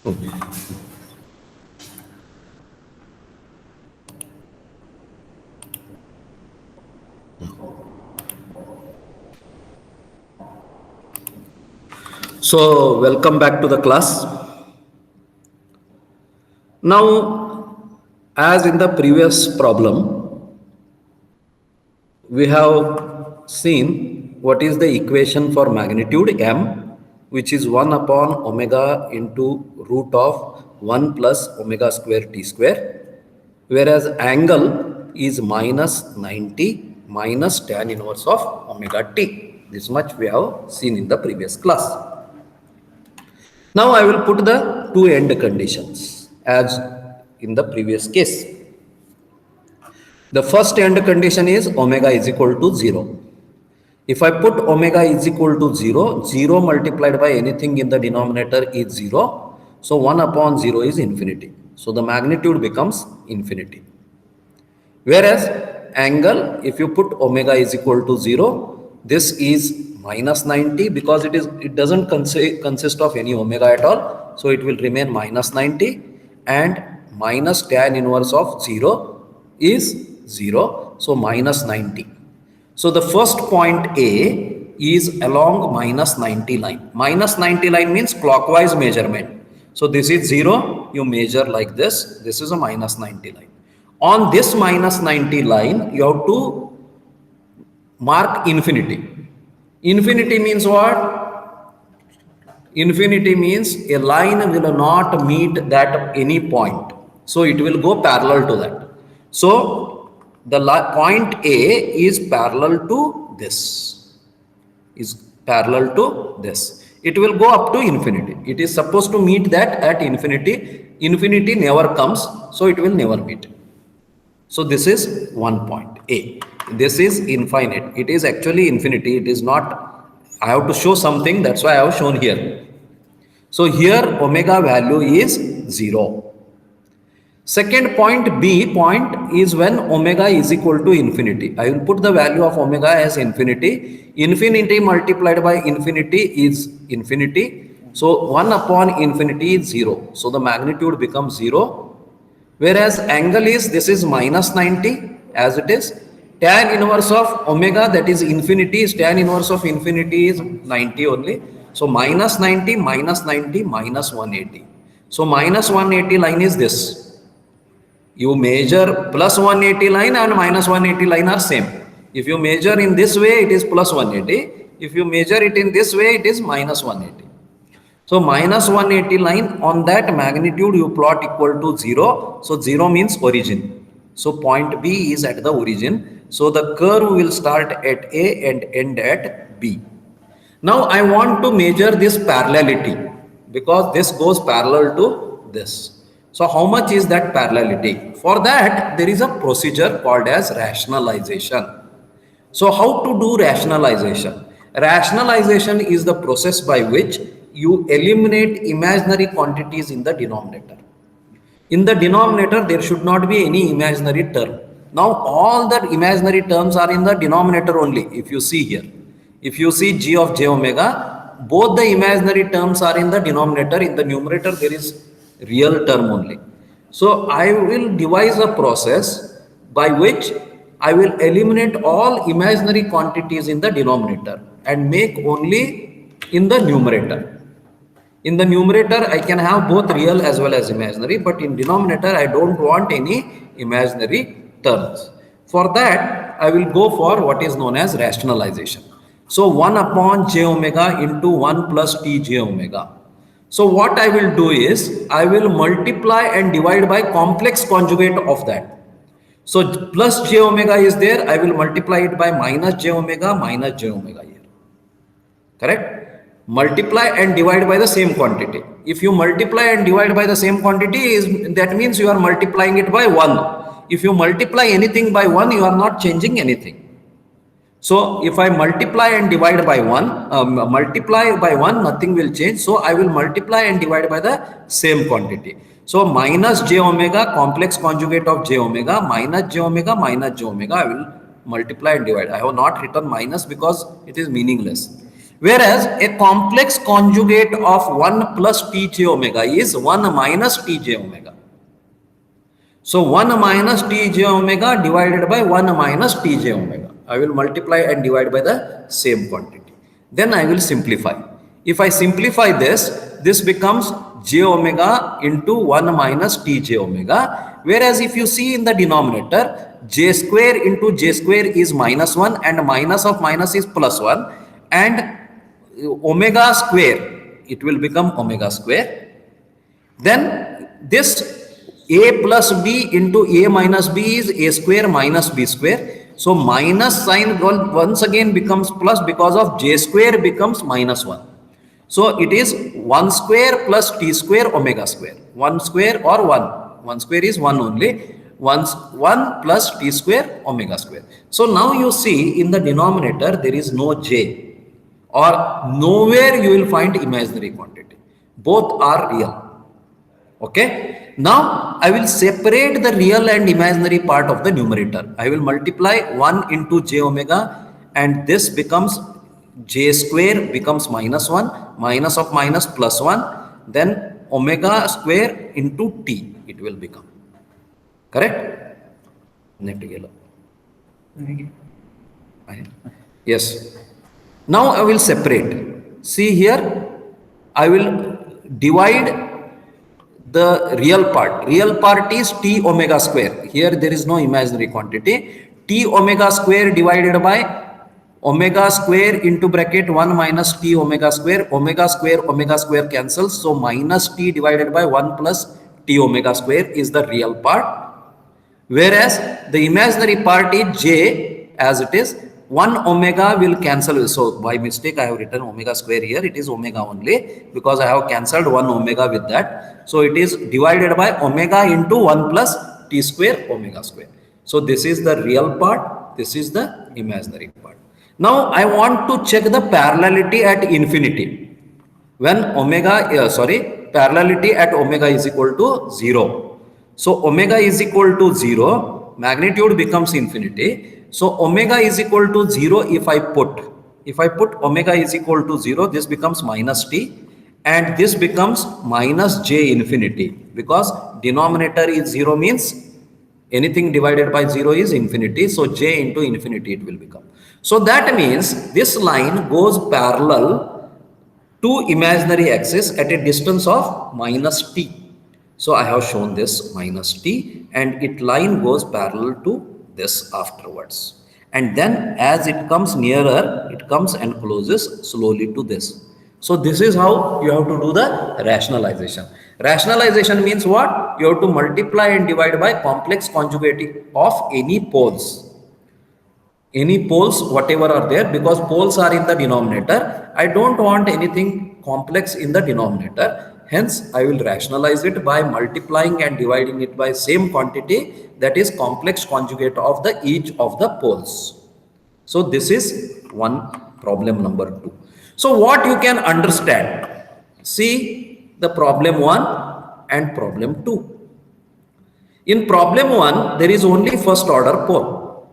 So, welcome back to the class. Now, as in the previous problem, we have seen what is the equation for magnitude m, which is 1 upon omega into root of 1 plus omega square t square, whereas angle is minus 90 minus tan inverse of omega t. This much we have seen in the previous class. Now I will put the two end conditions as in the previous case. The first end condition is omega is equal to 0. If I put omega is equal to 0, 0 multiplied by anything in the denominator is 0. So 1 upon 0 is infinity. So the magnitude becomes infinity. Whereas angle, if you put omega is equal to 0, this is minus 90 because it doesn't consist of any omega at all. So it will remain minus 90, and minus tan inverse of 0 is 0. So minus 90. So the first point A is along minus 90 line. Minus 90 line means clockwise measurement. So this is 0. You measure like this. This is a minus 90 line. On this minus 90 line, you have to mark infinity. Infinity means what? Infinity means a line will not meet that at any point. So it will go parallel to that. So the point A is parallel to this. It will go up to infinity. It is supposed to meet that at infinity. Infinity never comes, so it will never meet. So this is one point A. This is infinite. It is actually infinity. It is not. I have to show something. That's why I have shown here. So here omega value is 0. Second point B point is when omega is equal to infinity. I will put the value of omega as infinity. Infinity multiplied by infinity is infinity. So 1 upon infinity is 0. So the magnitude becomes 0. Whereas angle is, this is minus 90 as it is. Tan inverse of omega, that is infinity, is tan inverse of infinity is 90 only. So minus 90 minus 90 minus 180. So minus 180 line is this. You measure plus 180 line and minus 180 line are same. If you measure in this way, it is plus 180. If you measure it in this way, it is minus 180. So minus 180 line, on that magnitude you plot equal to 0. So 0 means origin. So point B is at the origin. So the curve will start at A and end at B. Now I want to measure this parallelity because this goes parallel to this. So how much is that parallelity? For that, there is a procedure called as rationalization. So how to do rationalization? Rationalization is the process by which you eliminate imaginary quantities in the denominator. In the denominator, there should not be any imaginary term. Now, all the imaginary terms are in the denominator only. If you see here, if you see g of j omega, both the imaginary terms are in the denominator. In the numerator, there is real term only. So I will devise a process by which I will eliminate all imaginary quantities in the denominator and make only in the numerator. In the numerator, I can have both real as well as imaginary, but in denominator, I don't want any imaginary terms. For that, I will go for what is known as rationalization. So 1 upon j omega into 1 plus t j omega. So what I will do is, I will multiply and divide by complex conjugate of that. So plus j omega is there, I will multiply it by minus j omega here. Correct? Multiply and divide by the same quantity. If you multiply and divide by the same quantity, that means you are multiplying it by 1. If you multiply anything by 1, you are not changing anything. So if I multiply and divide by 1, nothing will change. So I will multiply and divide by the same quantity. So minus j omega, complex conjugate of j omega, minus j omega, I will multiply and divide. I have not written minus because it is meaningless. Whereas a complex conjugate of 1 plus Tj omega is 1 minus Tj omega. So 1 minus Tj omega divided by 1 minus Tj omega. I will multiply and divide by the same quantity. Then I will simplify. If I simplify this, this becomes j omega into 1 minus Tj omega. Whereas if you see in the denominator, j square into j square is minus 1 and minus of minus is plus 1. And omega square, it will become omega square. Then this a plus b into a minus b is a square minus b square. So minus sign once again becomes plus because of j square becomes minus 1. So it is 1 square plus t square omega square. 1 square or 1. 1 square is 1 only. 1 plus t square omega square. So now you see in the denominator there is no j, or nowhere you will find imaginary quantity. Both are real. Okay. Now I will separate the real and imaginary part of the numerator. I will multiply 1 into j omega, and this becomes j square becomes minus 1, minus of minus plus 1, then omega square into t it will become. Correct? Yes. Now I will separate. See here, I will divide the real part. Real part is t omega square. Here there is no imaginary quantity. T omega square divided by omega square into bracket 1 minus t omega square. Omega square cancels. So minus t divided by 1 plus t omega square is the real part. Whereas the imaginary part is j as it is. 1 omega will cancel. So by mistake I have written omega square here. It is omega only because I have cancelled 1 omega with that. So it is divided by omega into 1 plus t square omega square. So this is the real part. This is the imaginary part. Now I want to check the parallelity at infinity. When parallelity at omega is equal to 0. So omega is equal to 0. Magnitude becomes infinity. So omega is equal to 0 if I put omega is equal to 0, this becomes minus t and this becomes minus j infinity, because denominator is 0 means anything divided by 0 is infinity. So j into infinity it will become. So that means this line goes parallel to imaginary axis at a distance of minus t. So I have shown this minus t and it line goes parallel to this afterwards, and then as it comes nearer it comes and closes slowly to this. So this is how you have to do the rationalization. Rationalization means what? You have to multiply and divide by complex conjugate of any poles. Any poles whatever are there, because poles are in the denominator. I don't want anything complex in the denominator. Hence, I will rationalize it by multiplying and dividing it by same quantity, that is complex conjugate of the each of the poles. So this is one problem number 2. So what you can understand? See the problem 1 and problem 2. In problem 1, there is only first order pole.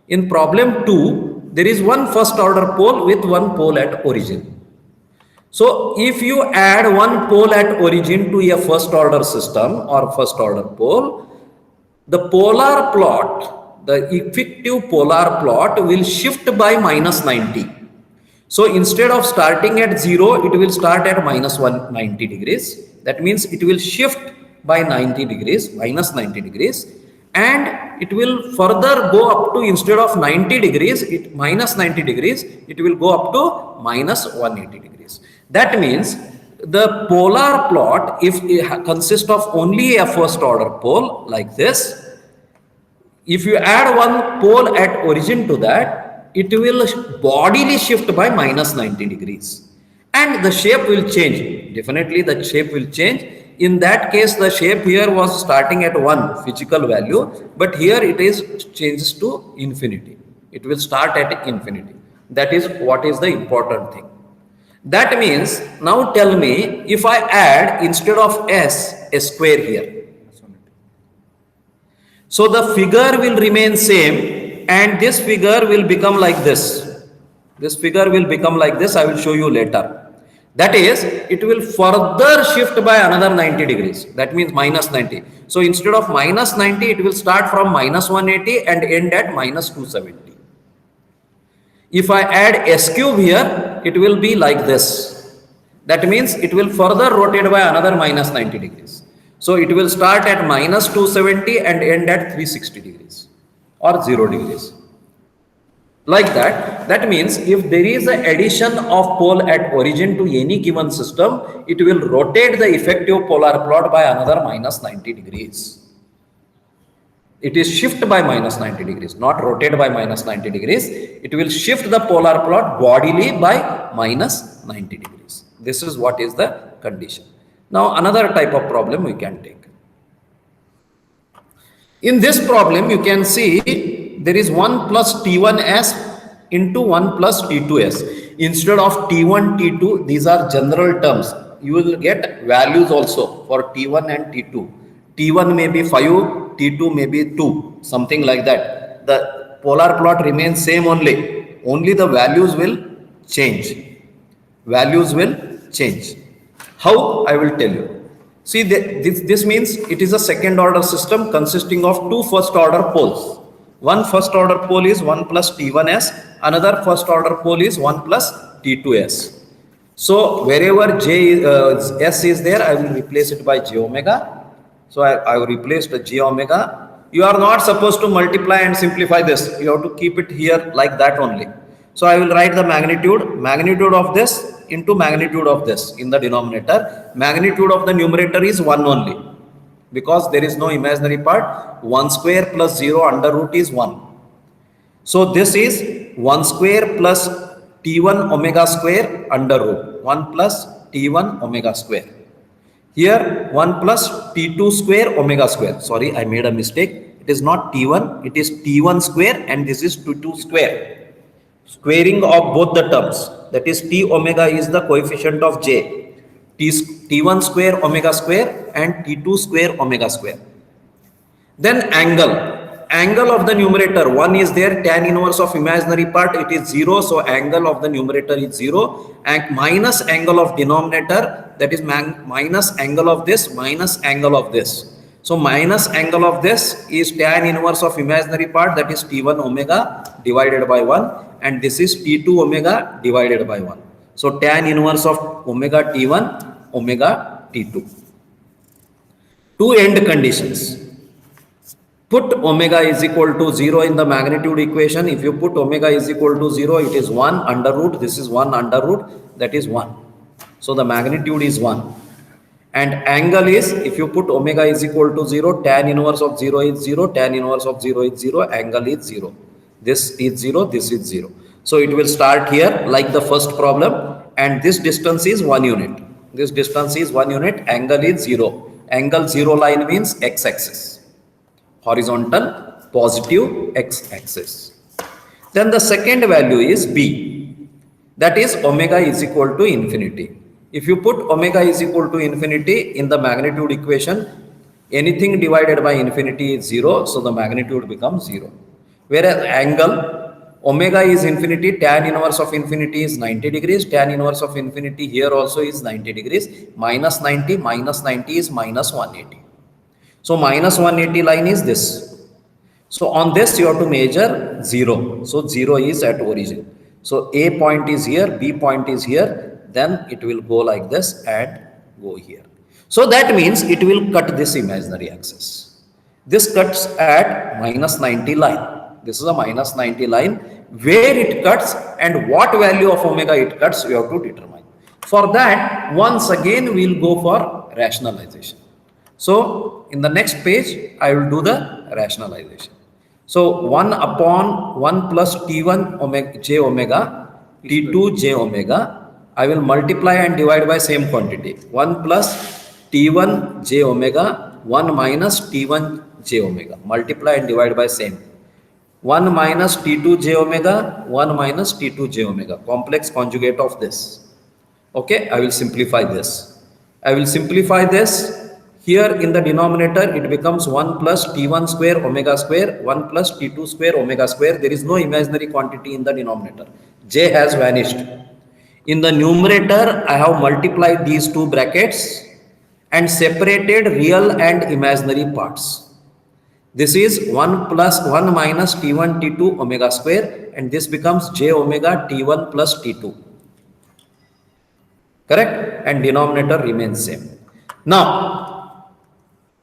In problem 2, there is one first order pole with one pole at origin. So if you add one pole at origin to a first order system or first order pole, the polar plot, the effective polar plot will shift by minus 90. So instead of starting at 0, it will start at minus 190 degrees. That means it will shift by 90 degrees, minus 90 degrees. And it will further go up to, instead of 90 degrees, minus 90 degrees, it will go up to minus 180 degrees. That means the polar plot, if it consists of only a first order pole like this, if you add one pole at origin to that, it will bodily shift by minus 90 degrees. And the shape will change. Definitely the shape will change. In that case, the shape here was starting at 1 physical value, but here it is changes to infinity. It will start at infinity. That is what is the important thing. That means, now tell me, if I add instead of s, a square here. So the figure will remain same and this figure will become like this. This figure will become like this. I will show you later. That is, it will further shift by another 90 degrees. That means minus 90. So instead of minus 90, it will start from minus 180 and end at minus 270. If I add S cube here, it will be like this. That means it will further rotate by another minus 90 degrees. So it will start at minus 270 and end at 360 degrees or 0 degrees. Like that, that means if there is an addition of pole at origin to any given system, it will rotate the effective polar plot by another minus 90 degrees. It is shift by minus 90 degrees, not rotate by minus 90 degrees. It will shift the polar plot bodily by minus 90 degrees. This is what is the condition. Now, another type of problem we can take. In this problem, you can see there is 1 plus T1S into 1 plus T2S. Instead of T1, T2, these are general terms. You will get values also for T1 and T2. T1 may be 5, T2 may be 2, something like that. The polar plot remains same only. Only the values will change. Values will change. How? I will tell you. See, this means it is a second order system consisting of two first order poles. One first order pole is 1 plus T1S, another first order pole is 1 plus T2S. So wherever S is there, I will replace it by J omega. So I will replace the J omega. You are not supposed to multiply and simplify this. You have to keep it here like that only. So I will write the magnitude of this into magnitude of this in the denominator. Magnitude of the numerator is 1 only. Because there is no imaginary part, 1 square plus 0 under root is 1. So this is 1 square plus T1 omega square under root, 1 plus T1 omega square. Here 1 plus T2 square omega square. Sorry, I made a mistake. It is not T1, it is T1 square and this is T2 square. Squaring of both the terms, that is T omega is the coefficient of J. T1 square omega square and T2 square omega square. Then angle of the numerator, 1 is there, tan inverse of imaginary part, it is 0, so angle of the numerator is 0, and minus angle of denominator, that is minus angle of this minus angle of this. So minus angle of this is tan inverse of imaginary part, that is T1 omega divided by 1, and this is T2 omega divided by 1. So tan inverse of omega T1 omega T2. Two end conditions. Put omega is equal to 0 in the magnitude equation. If you put omega is equal to 0, it is 1 under root. This is 1 under root, that is 1. So the magnitude is 1. And angle is, if you put omega is equal to 0, tan inverse of 0 is 0, tan inverse of 0 is 0, angle is 0. This is 0, this is 0. So it will start here like the first problem, and this distance is 1 unit. This distance is 1 unit, angle is 0. Angle 0 line means x-axis. Horizontal, positive x-axis. Then the second value is b. That is omega is equal to infinity. If you put omega is equal to infinity in the magnitude equation, anything divided by infinity is 0, so the magnitude becomes 0. Whereas angle, omega is infinity, tan inverse of infinity is 90 degrees, tan inverse of infinity here also is 90 degrees, minus 90 is minus 180. So minus 180 line is this. So on this you have to measure 0. So 0 is at origin. So A point is here, B point is here, then it will go like this and go here. So that means it will cut this imaginary axis. This cuts at minus 90 line. This is a minus 90 line. Where it cuts and what value of omega it cuts, you have to determine. For that, once again, we will go for rationalization. So, in the next page, I will do the rationalization. So, 1 upon 1 plus T1 omega, j omega, T2 j omega, I will multiply and divide by same quantity. 1 plus T1 j omega, 1 minus T1 j omega. Multiply and divide by same. 1 minus T2 j omega, 1 minus T2 j omega, complex conjugate of this. Okay, I will simplify this. I will simplify this. Here in the denominator, it becomes 1 plus T1 square omega square, 1 plus T2 square omega square. There is no imaginary quantity in the denominator. J has vanished. In the numerator, I have multiplied these two brackets and separated real and imaginary parts. This is 1 plus 1 minus T1 T2 omega square, and this becomes J omega T1 plus T2. Correct? And denominator remains same. Now,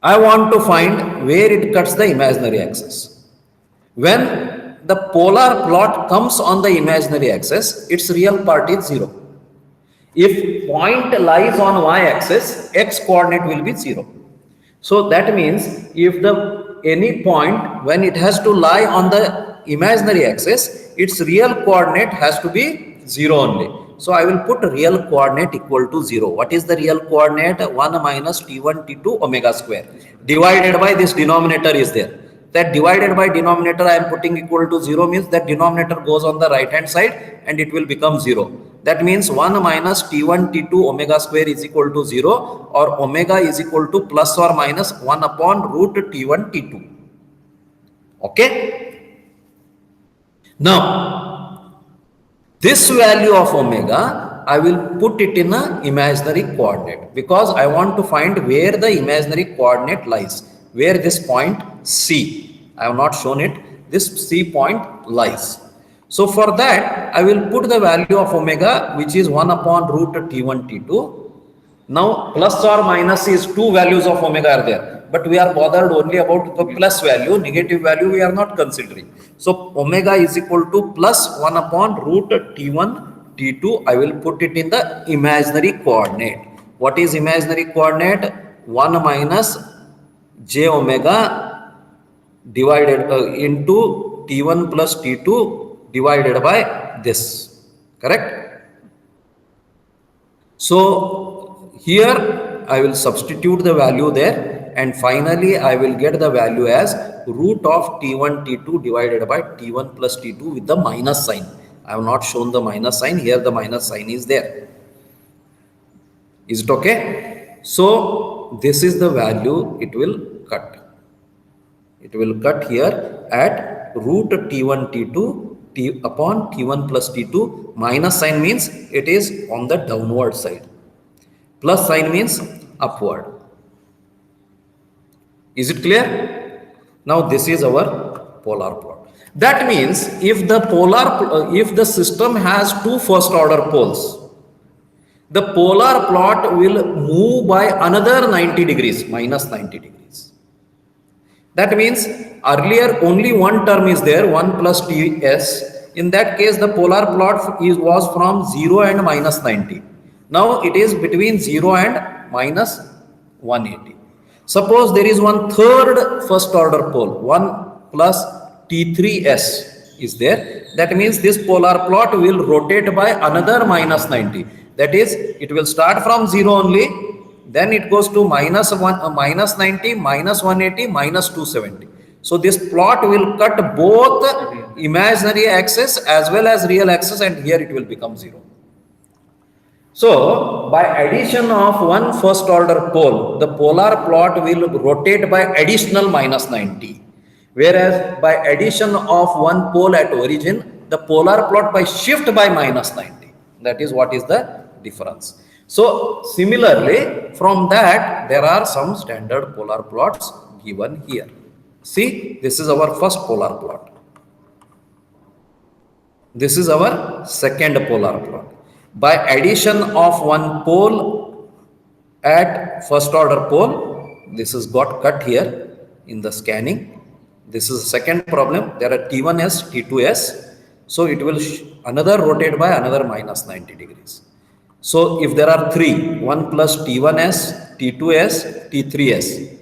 I want to find where it cuts the imaginary axis. When the polar plot comes on the imaginary axis, its real part is 0. If point lies on y-axis, x coordinate will be 0. So that means if the any point when it has to lie on the imaginary axis, its real coordinate has to be 0 only. So I will put real coordinate equal to 0. What is the real coordinate? 1 minus T1 T2 omega square divided by this denominator is there. That divided by denominator I am putting equal to 0 means that denominator goes on the right hand side and it will become 0. That means 1 minus T1 T2 omega square is equal to 0, or omega is equal to plus or minus 1 upon root T1 T2. Okay. Now, this value of omega, I will put it in an imaginary coordinate because I want to find where the imaginary coordinate lies, where this point C, I have not shown it, this C point lies. So for that, I will put the value of omega, which is 1 upon root T1 T2. Now, plus or minus is two values of omega are there, but we are bothered only about the plus value, negative value we are not considering. So omega is equal to plus 1 upon root T1 T2. I will put it in the imaginary coordinate. What is imaginary coordinate? 1 minus j omega divided into T1 plus T2 divided by this. Correct? So here I will substitute the value there, and finally I will get the value as root of T1 T2 divided by T1 plus T2 with the minus sign. I have not shown the minus sign here. The minus sign is there. Is it okay? So this is the value it will cut. It will cut here at root T1 T2 T upon T1 plus T2. Minus sign means it is on the downward side. Plus sign means upward. Is it clear? Now this is our polar plot. That means if the system has two first order poles, the polar plot will move by another 90 degrees, minus 90 degrees. That means earlier only one term is there, 1 plus Ts. In that case, the polar plot was from 0 and minus 90. Now it is between 0 and minus 180. Suppose there is one third first order pole, 1 plus T3s is there. That means this polar plot will rotate by another minus 90. That is, it will start from 0 only, then it goes to minus 90, minus 180, minus 270. So this plot will cut both imaginary axis as well as real axis, and here it will become 0. So by addition of one first order pole, the polar plot will rotate by additional minus 90. Whereas by addition of one pole at origin, the polar plot by shift by minus 90. That is what is the difference. So similarly, from that there are some standard polar plots given here. See, this is our first polar plot. This is our second polar plot. By addition of one pole at first order pole, this is got cut here in the scanning. This is the second problem. There are T1s, T2s. So it will another rotate by another minus 90 degrees. So if there are 3, 1 plus T1s, T2s, T3s,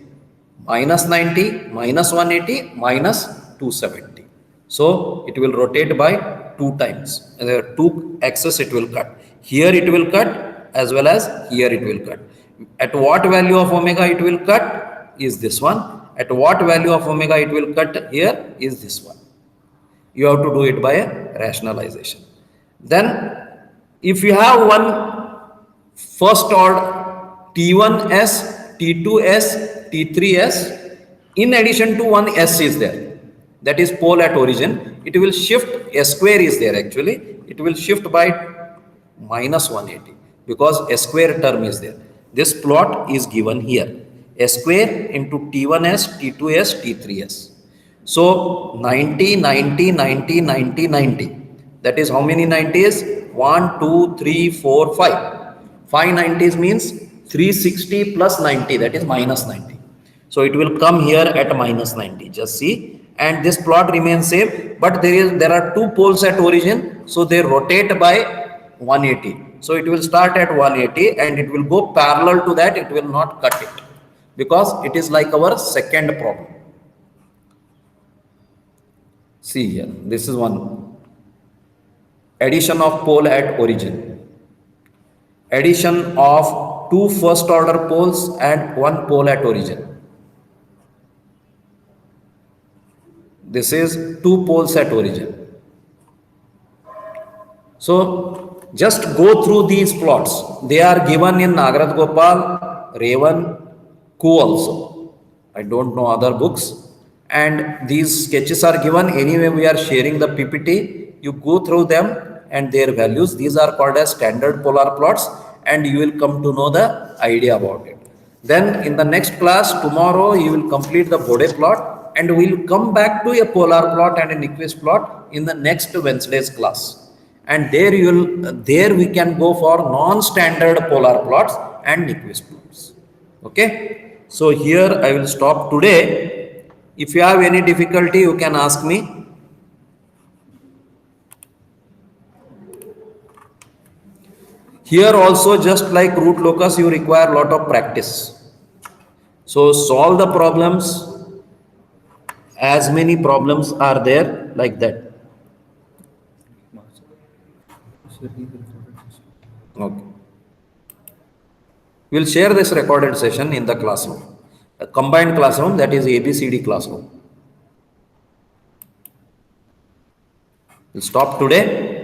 minus 90, minus 180, minus 270. So it will rotate by 2 times. There are 2 axes it will cut. Here it will cut as well as here it will cut. At what value of omega it will cut is this one. At what value of omega it will cut here is this one. You have to do it by a rationalization. Then if you have one first order T1s, T2s, T3s, in addition to one s is there. That is pole at origin. It will shift, s square is there actually. It will shift by minus 180 because s square term is there. This plot is given here. S square into T1s, T2s, T3s. So 90, 90, 90, 90, 90. That is how many 90s? 1, 2, 3, 4, 5. 5 90s means 360 plus 90, that is minus 90. So it will come here at minus 90. Just see. And this plot remains same, but there are two poles at origin, so they rotate by 180. So it will start at 180 and it will go parallel to that, it will not cut it because it is like our second problem. See here, this is one. Addition of pole at origin. Addition of two first order poles and one pole at origin. This is two poles at origin. So just go through these plots. They are given in Nagaraj Gopal, Revan, Ku also. I don't know other books. And these sketches are given. Anyway, we are sharing the PPT. You go through them and their values. These are called as standard polar plots and you will come to know the idea about it. Then in the next class, tomorrow, you will complete the Bode plot and we will come back to a polar plot and a Nyquist plot in the next Wednesday's class. And there we can go for non-standard polar plots and Nyquist plots. Okay. So here I will stop today. If you have any difficulty, you can ask me. Here also, just like root locus, you require a lot of practice. So solve the problems. As many problems are there like that. Okay. We'll share this recorded session in the classroom. A combined classroom, that is ABCD classroom. We'll stop today.